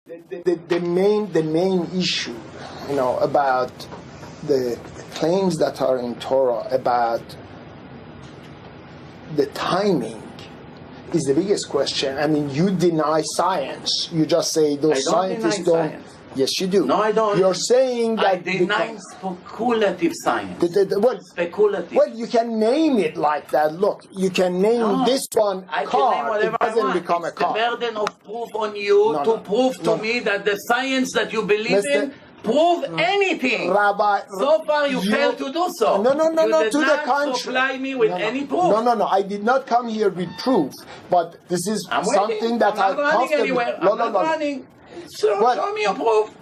The main issue, about the claims that are in Torah about the timing is the biggest question. I mean, you deny science. You just say those scientists don't. Science. Yes, you do. No, I don't. You're saying that... I deny speculative science. Speculative. Well, you can name it like that. Look, you can name this one I car. Can name whatever it doesn't I want. become It's a car. the burden of proof on you to prove to me that the science that you believe in prove anything. Rabbi, so far you failed to do so. No, you did to not the contrary. supply me with any proof. No, I did not come here with proof. But this is something that I'm not running anywhere. I'm not running. Show me your proof.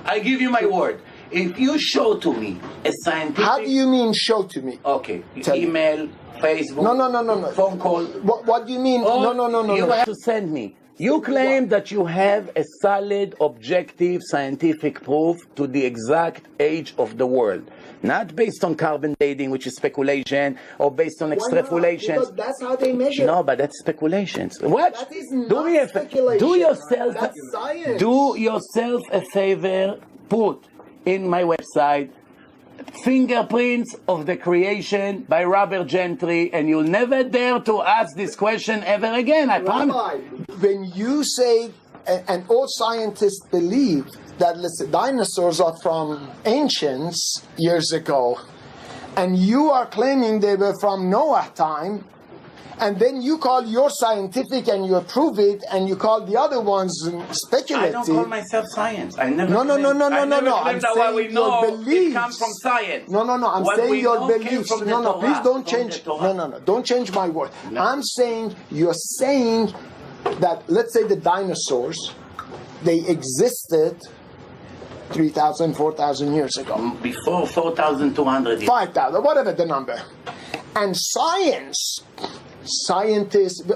I give you my word. If you show to me a scientific... How do you mean show to me? Okay. Email, Facebook, no. phone call. What do you mean? No. You have to send me. You claim that you have a solid, objective, scientific proof to the exact age of the world. Not based on carbon dating, which is speculation, or based on extrapolations. Because that's how they measure. No, but that's speculations. What? That is not speculation. That's science. Do yourself a favor. Put in my website fingerprints of the creation by Robert Gentry, and you'll never dare to ask this question ever again. I promise. When you say, and all scientists believe that, listen, dinosaurs are from ancients years ago, and you are claiming they were from Noah time, and then you call your scientific and you approve it, and you call the other ones speculative. I don't call myself science. I never No. I'm saying what we know it comes from science. No. I'm saying your beliefs. No. Please don't change. No. Don't change my word. No. I'm saying you're saying that, let's say the dinosaurs, they existed 3,000, 4,000 years ago. Before 4,200 years. 5,000, whatever the number. And scientists,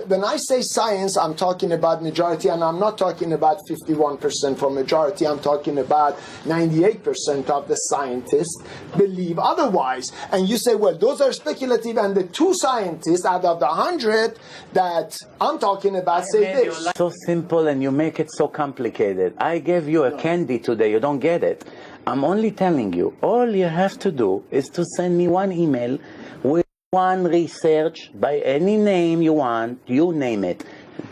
when I say science, I'm talking about majority, and I'm not talking about 51% for majority, I'm talking about 98% of the scientists believe otherwise. And you say, well, those are speculative, and the 2 scientists out of the 100 that I'm talking about say this. So simple, and you make it so complicated. I gave you a candy today, you don't get it. I'm only telling you, all you have to do is to send me one email with one research by any name you want, you name it.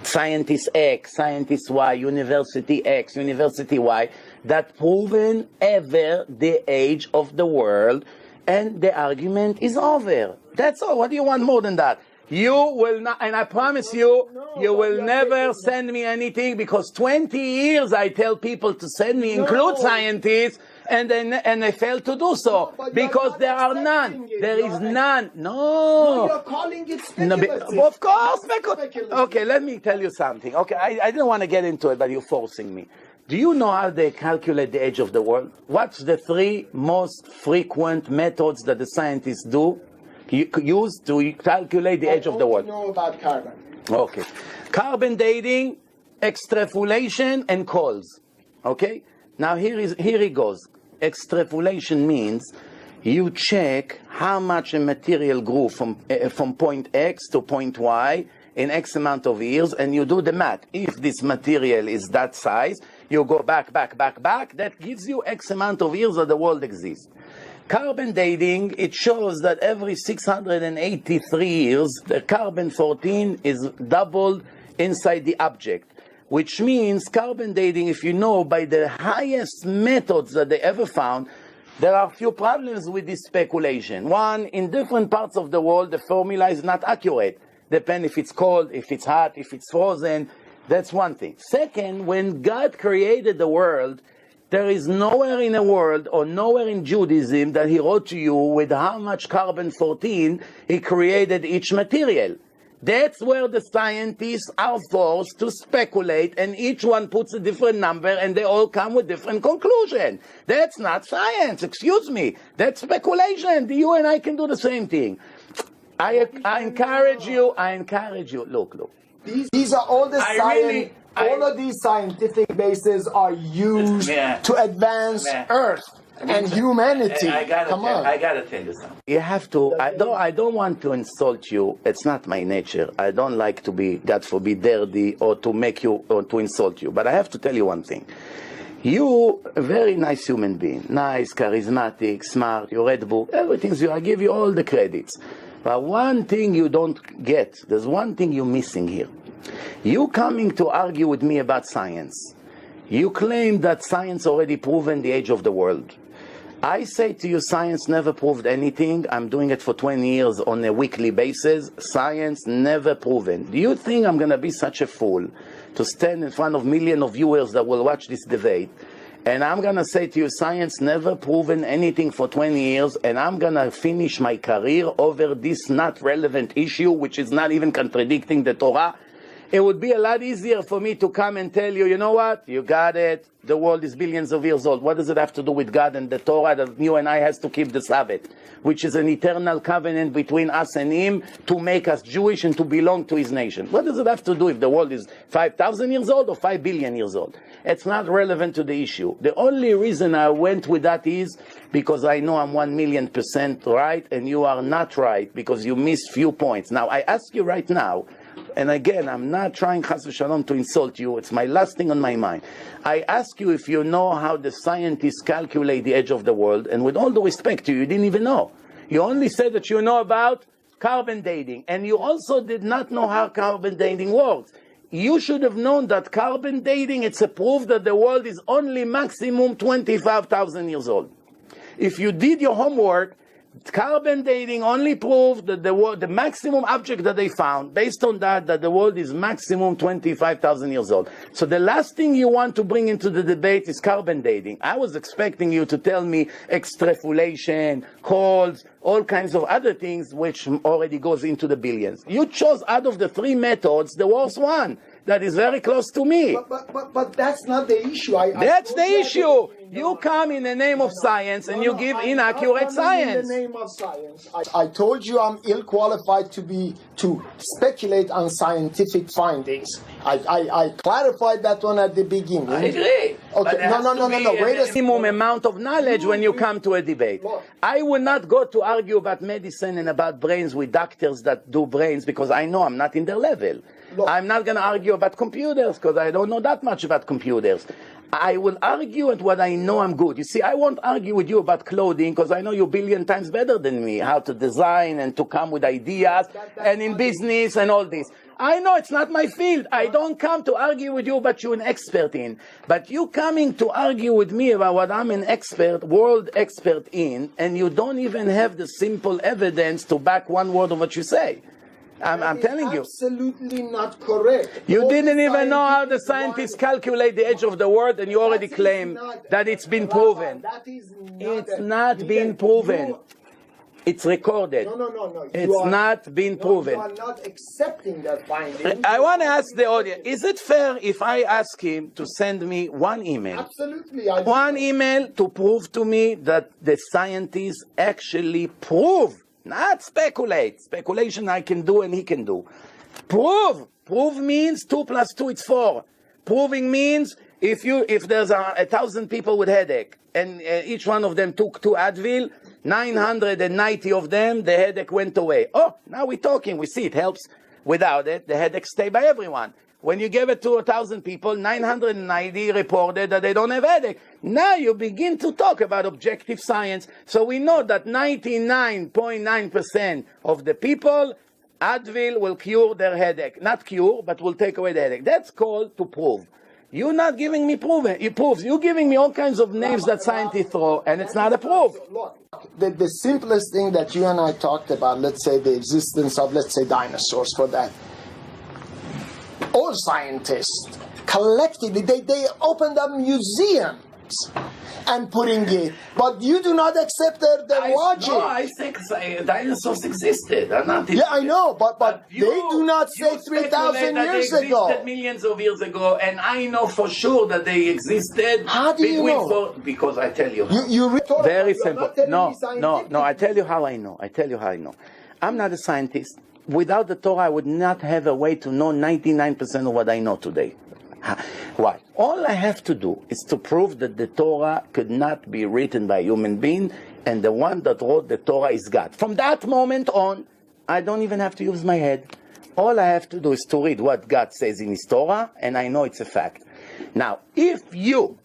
Scientist X, Scientist Y, University X, University Y, that proven ever the age of the world, and the argument is over. That's all. What do you want more than that? You will not, and I promise you, you will never send me anything, because 20 years I tell people to send me, include scientists, and they fail to do so, because there are none. There is none. No. You're calling it speculative. Of course, speculative. Okay, let me tell you something. Okay, I didn't want to get into it, but you're forcing me. Do you know how they calculate the age of the world? What's the 3 most frequent methods that the scientists use to calculate the age of the world? I know about carbon. Okay. Carbon dating, extrapolation, and calls. Okay? Now here it goes. Extrapolation means you check how much a material grew from point X to point Y in X amount of years, and you do the math. If this material is that size, you go back. That gives you X amount of years that the world exists. Carbon dating, it shows that every 683 years, the carbon-14 is doubled inside the object. Which means carbon dating, if you know, by the highest methods that they ever found, there are a few problems with this speculation. One, in different parts of the world, the formula is not accurate. Depends if it's cold, if it's hot, if it's frozen. That's one thing. Second, when God created the world, there is nowhere in the world or nowhere in Judaism that he wrote to you with how much carbon-14 he created each material. That's where the scientists are forced to speculate, and each one puts a different number, and they all come with different conclusions. That's not science, excuse me. That's speculation. You and I can do the same thing. I encourage you. Look. These are all the science. All of these scientific bases are used to advance Earth. and humanity. I gotta tell you something. You have to. I don't want to insult you. It's not my nature. I don't like to be, God forbid, dirty or to make you or to insult you. But I have to tell you one thing. You a very nice human being, nice, charismatic, smart. You read book, everything. I give you all the credits. But one thing you don't get. There's one thing you're missing here. You coming to argue with me about science. You claim that science already proven the age of the world. I say to you, science never proved anything. I'm doing it for 20 years on a weekly basis. Science never proven. Do you think I'm going to be such a fool to stand in front of millions of viewers that will watch this debate, and I'm going to say to you, science never proven anything for 20 years, and I'm going to finish my career over this not relevant issue, which is not even contradicting the Torah? It would be a lot easier for me to come and tell you, you know what, you got it, the world is billions of years old. What does it have to do with God and the Torah that you and I has to keep the Sabbath, which is an eternal covenant between us and Him to make us Jewish and to belong to His nation? What does it have to do if the world is 5,000 years old or 5 billion years old? It's not relevant to the issue. The only reason I went with that is because I know I'm 1,000,000% right and you are not right because you missed few points. Now, I ask you right now, and again, I'm not trying, chas v'shalom, to insult you. It's my last thing on my mind. I ask you if you know how the scientists calculate the age of the world, and with all due respect to you, you didn't even know. You only said that you know about carbon dating, and you also did not know how carbon dating works. You should have known that carbon dating, it's a proof that the world is only maximum 25,000 years old. If you did your homework, carbon dating only proved that the maximum object that they found, based on that the world is maximum 25,000 years old. So the last thing you want to bring into the debate is carbon dating. I was expecting you to tell me extrapolation, codes, all kinds of other things which already goes into the billions. You chose out of the three methods the worst one. That is very close to me. But that's not the issue. That's the issue. You come in the name of science and you give inaccurate science. In the name of science. I told you I'm ill-qualified to speculate on scientific findings. I clarified that one at the beginning. I agree. Okay. No. Wait a minimum amount of knowledge when you come to a debate. I will not go to argue about medicine and about brains with doctors that do brains because I know I'm not in their level. I'm not going to argue about computers because I don't know that much about computers. I will argue at what I know I'm good. You see, I won't argue with you about clothing because I know you 1 billion times better than me, how to design and to come with ideas and in business and all this. I know it's not my field. I don't come to argue with you but you're an expert in. But you coming to argue with me about what I'm an expert, world expert in, and you don't even have the simple evidence to back one word of what you say. I'm telling you. Absolutely not correct. You didn't even know how the scientists calculate the age of the world, and you already claim that it's been proven. It's not been proven. It's recorded. No. It's not been proven. You are not accepting that finding. I want to ask the audience, is it fair if I ask him to send me one email? Absolutely. One email to prove to me that the scientists actually prove, not speculate. Speculation I can do and he can do. Prove. Prove means 2 + 2 is 4. Proving means if there's 1,000 people with headache and each one of them took 2 Advil, 990 of them, the headache went away. Oh, now we're talking. We see it helps. Without it, the headache stay by everyone. When you give it to 1,000 people, 990 reported that they don't have headache. Now you begin to talk about objective science. So we know that 99.9% of the people, Advil will cure their headache. Not cure, but will take away the headache. That's called to prove. You're not giving me proven. It proves. You're giving me all kinds of names that scientists throw, and it's not a proof. Look, the simplest thing that you and I talked about, let's say the existence of, let's say, dinosaurs for that. All scientists collectively, they opened up museums and putting it, but you do not accept their logic. No, I think dinosaurs existed. Yeah, I know, but they do not say 3,000 years ago. They existed millions of years ago, and I know for sure that they existed. How do you know? Because I tell you. Very simple. No, I tell you how I know. I'm not a scientist. Without the Torah, I would not have a way to know 99% of what I know today. Why? All I have to do is to prove that the Torah could not be written by a human being, and the one that wrote the Torah is God. From that moment on, I don't even have to use my head. All I have to do is to read what God says in His Torah, and I know it's a fact. Now, if you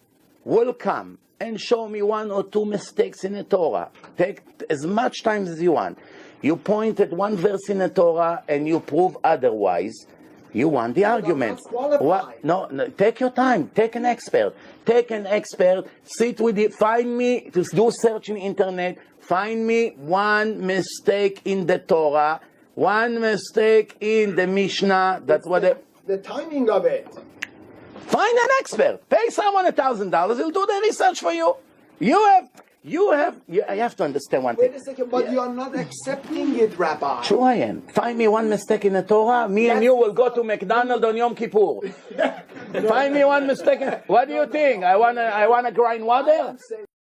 will come and show me 1 or 2 mistakes in the Torah, take as much time as you want. You point at one verse in the Torah and you prove otherwise, you won the argument. What? No, take your time. Take an expert. Take an expert. Sit with it. Find me, to do search in the internet. Find me 1 mistake in the Torah, 1 mistake in the Mishnah. That's what the timing of it. Find an expert. Pay someone $1,000. He'll do the research for you. You have to understand one thing. Wait a second, but you are not accepting it, Rabbi. Sure I am. Find me 1 mistake in the Torah, me and you will go to McDonald's on Yom Kippur. Find me 1 mistake. What do you think? I wanna grind water?